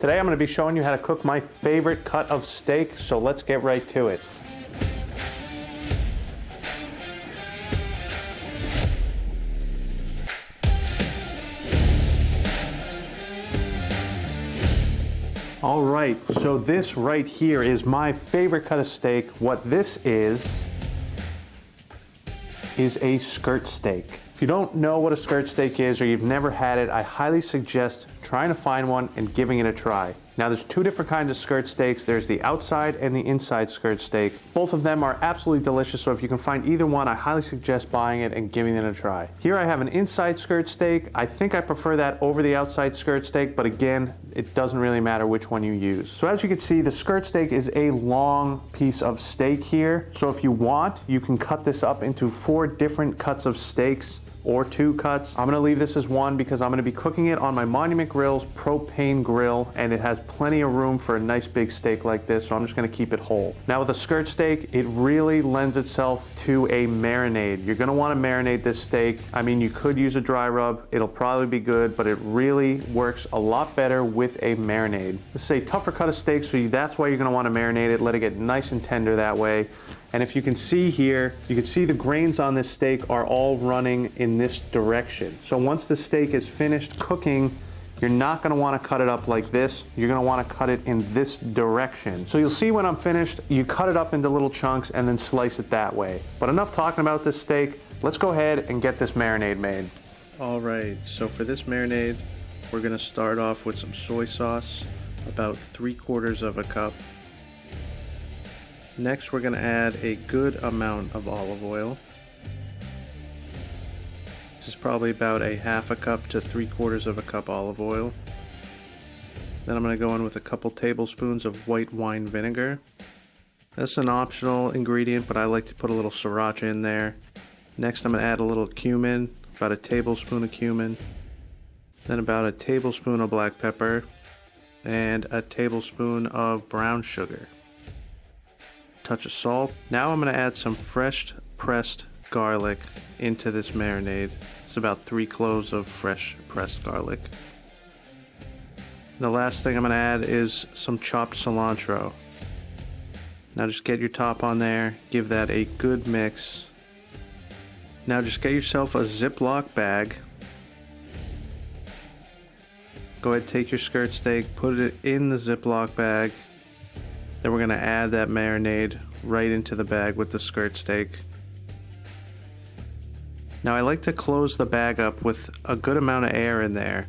Today I'm going to be showing you how to cook my favorite cut of steak, so let's get right to it. All right, so this right here is my favorite cut of steak. What this is a skirt steak. If you don't know what a skirt steak is or you've never had it, I highly suggest trying to find one and giving it a try. Now there's two different kinds of skirt steaks. There's the outside and the inside skirt steak. Both of them are absolutely delicious, so if you can find either one, I highly suggest buying it and giving it a try. Here I have an inside skirt steak. I think I prefer that over the outside skirt steak, but again, it doesn't really matter which one you use. So as you can see, the skirt steak is a long piece of steak here. So if you want, you can cut this up into 4 different cuts of steaks or 2 cuts. I'm gonna leave this as 1 because I'm gonna be cooking it on my Monument Grill's propane grill, and it has plenty of room for a nice big steak like this, so I'm just gonna keep it whole. Now with a skirt steak, it really lends itself to a marinade. You're gonna wanna marinate this steak. I mean, you could use a dry rub, it'll probably be good, but it really works a lot better with a marinade. This is a tougher cut of steak, so that's why you're gonna wanna marinate it, let it get nice and tender that way. And if you can see here, you can see the grains on this steak are all running in this direction. So once the steak is finished cooking, you're not gonna wanna cut it up like this. You're gonna wanna cut it in this direction. So you'll see when I'm finished, you cut it up into little chunks and then slice it that way. But enough talking about this steak. Let's go ahead and get this marinade made. All right, so for this marinade, we're gonna start off with some soy sauce, about 3/4 of a cup. Next, we're going to add a good amount of olive oil. This is probably about a 1/2 cup to 3/4 of a cup olive oil. Then I'm going to go in with a couple tablespoons of white wine vinegar. That's an optional ingredient, but I like to put a little sriracha in there. Next, I'm going to add a little cumin, about a tablespoon of cumin. Then about a tablespoon of black pepper and a tablespoon of brown sugar. Touch of salt. Now I'm going to add some fresh pressed garlic into this marinade. It's about 3 cloves of fresh pressed garlic. And the last thing I'm going to add is some chopped cilantro. Now just get your top on there, give that a good mix. Now just get yourself a Ziploc bag. Go ahead, take your skirt steak, put it in the Ziploc bag. Then we're going to add that marinade right into the bag with the skirt steak. Now I like to close the bag up with a good amount of air in there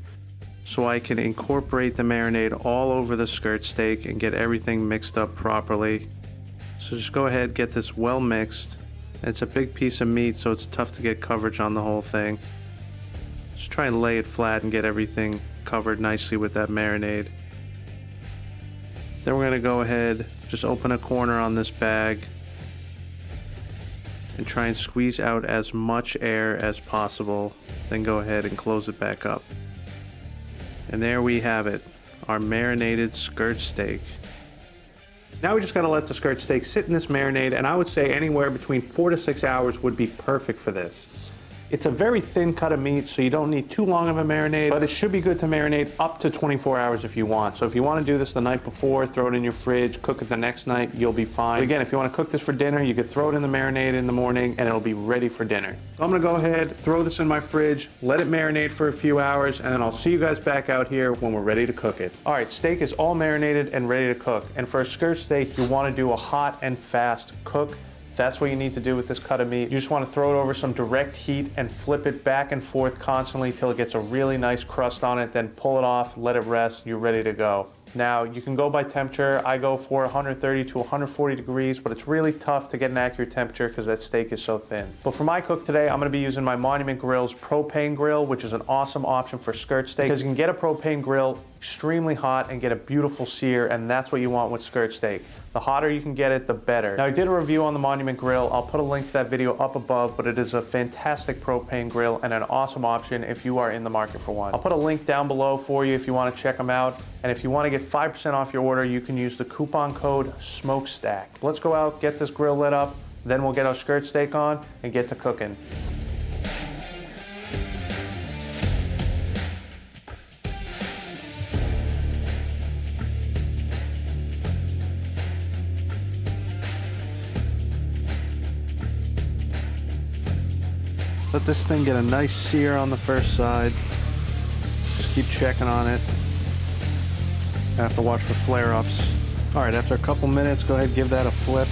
so I can incorporate the marinade all over the skirt steak and get everything mixed up properly. So just go ahead, get this well mixed. It's a big piece of meat, so it's tough to get coverage on the whole thing. Just try and lay it flat and get everything covered nicely with that marinade. Then we're going to go ahead, just open a corner on this bag and try and squeeze out as much air as possible. Then go ahead and close it back up. And there we have it, our marinated skirt steak. Now we just got to let the skirt steak sit in this marinade, and I would say anywhere between 4 to 6 hours would be perfect for this. It's a very thin cut of meat, so you don't need too long of a marinade, but it should be good to marinate up to 24 hours if you want. So if you want to do this the night before, throw it in your fridge, cook it the next night, you'll be fine. But again, if you want to cook this for dinner, you could throw it in the marinade in the morning and it'll be ready for dinner. So I'm going to go ahead, throw this in my fridge, let it marinate for a few hours, and then I'll see you guys back out here when we're ready to cook it. All right, steak is all marinated and ready to cook. And for a skirt steak, you want to do a hot and fast cook. That's what you need to do with this cut of meat. You just want to throw it over some direct heat and flip it back and forth constantly till it gets a really nice crust on it. Then pull it off, let it rest, you're ready to go. Now, you can go by temperature. I go for 130 to 140 degrees, but it's really tough to get an accurate temperature because that steak is so thin. But for my cook today, I'm going to be using my Monument Grill's propane grill, which is an awesome option for skirt steak because you can get a propane grill extremely hot and get a beautiful sear, and that's what you want with skirt steak. The hotter you can get it, the better. Now, I did a review on the Monument Grill. I'll put a link to that video up above, but it is a fantastic propane grill and an awesome option if you are in the market for one. I'll put a link down below for you if you want to check them out. And if you want to get 5% off your order, you can use the coupon code SMOKESTACK. Let's go out, get this grill lit up, then we'll get our skirt steak on and get to cooking. Let this thing get a nice sear on the first side. Just keep checking on it. I have to watch for flare-ups. All right, after a couple minutes, go ahead and give that a flip.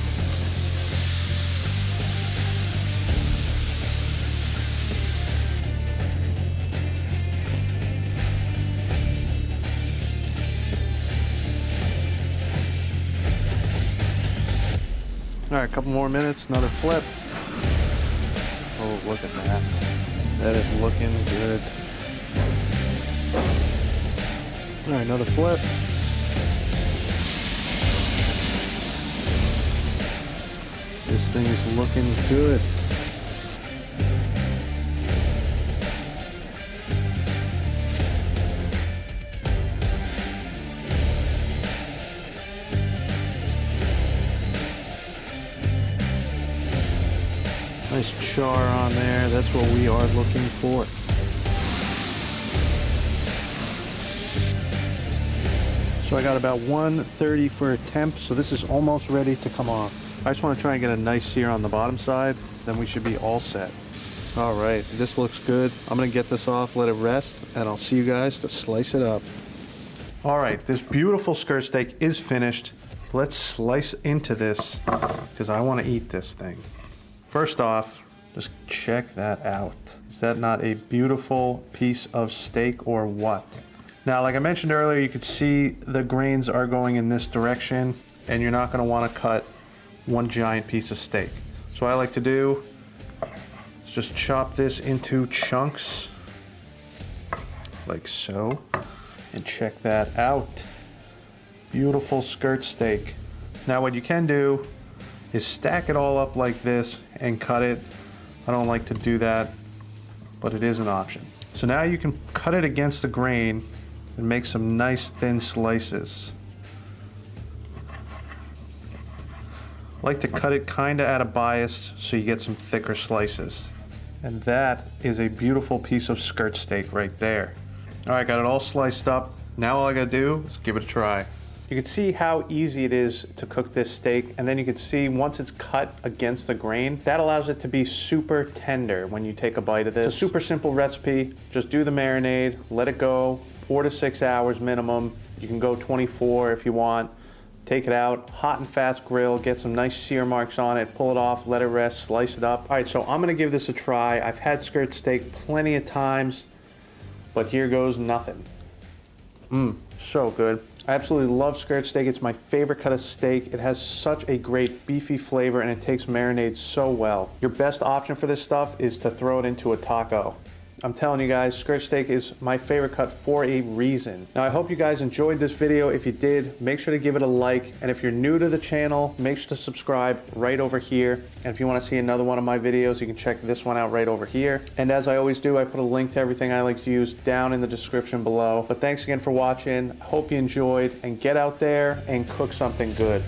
All right, a couple more minutes, another flip. Oh, look at that. That is looking good. All right, another flip. This thing is looking good. Nice char on there. That's what we are looking for. So I got about 130 for a temp, so this is almost ready to come off. I just want to try and get a nice sear on the bottom side, then we should be all set. All right, this looks good. I'm gonna get this off, let it rest, and I'll see you guys to slice it up. All right, this beautiful skirt steak is finished. Let's slice into this, because I want to eat this thing. First off, just check that out. Is that not a beautiful piece of steak or what? Now, like I mentioned earlier, you could see the grains are going in this direction, and you're not gonna wanna cut one giant piece of steak. So what I like to do is just chop this into chunks, like so, and check that out. Beautiful skirt steak. Now what you can do is stack it all up like this and cut it. I don't like to do that, but it is an option. So now you can cut it against the grain and make some nice thin slices. I like to cut it kinda at a bias so you get some thicker slices. And that is a beautiful piece of skirt steak right there. All right, got it all sliced up. Now all I gotta do is give it a try. You can see how easy it is to cook this steak, and then you can see once it's cut against the grain, that allows it to be super tender when you take a bite of this. It's a super simple recipe. Just do the marinade, let it go, 4 to 6 hours minimum. You can go 24 if you want. Take it out, hot and fast grill, get some nice sear marks on it, pull it off, let it rest, slice it up. All right, so I'm gonna give this a try. I've had skirt steak plenty of times, but here goes nothing. So good. I absolutely love skirt steak. It's my favorite cut of steak. It has such a great beefy flavor and it takes marinade so well. Your best option for this stuff is to throw it into a taco. I'm telling you guys, skirt steak is my favorite cut for a reason. Now, I hope you guys enjoyed this video. If you did, make sure to give it a like. And if you're new to the channel, make sure to subscribe right over here. And if you want to see another one of my videos, you can check this one out right over here. And as I always do, I put a link to everything I like to use down in the description below. But thanks again for watching. I hope you enjoyed, and get out there and cook something good.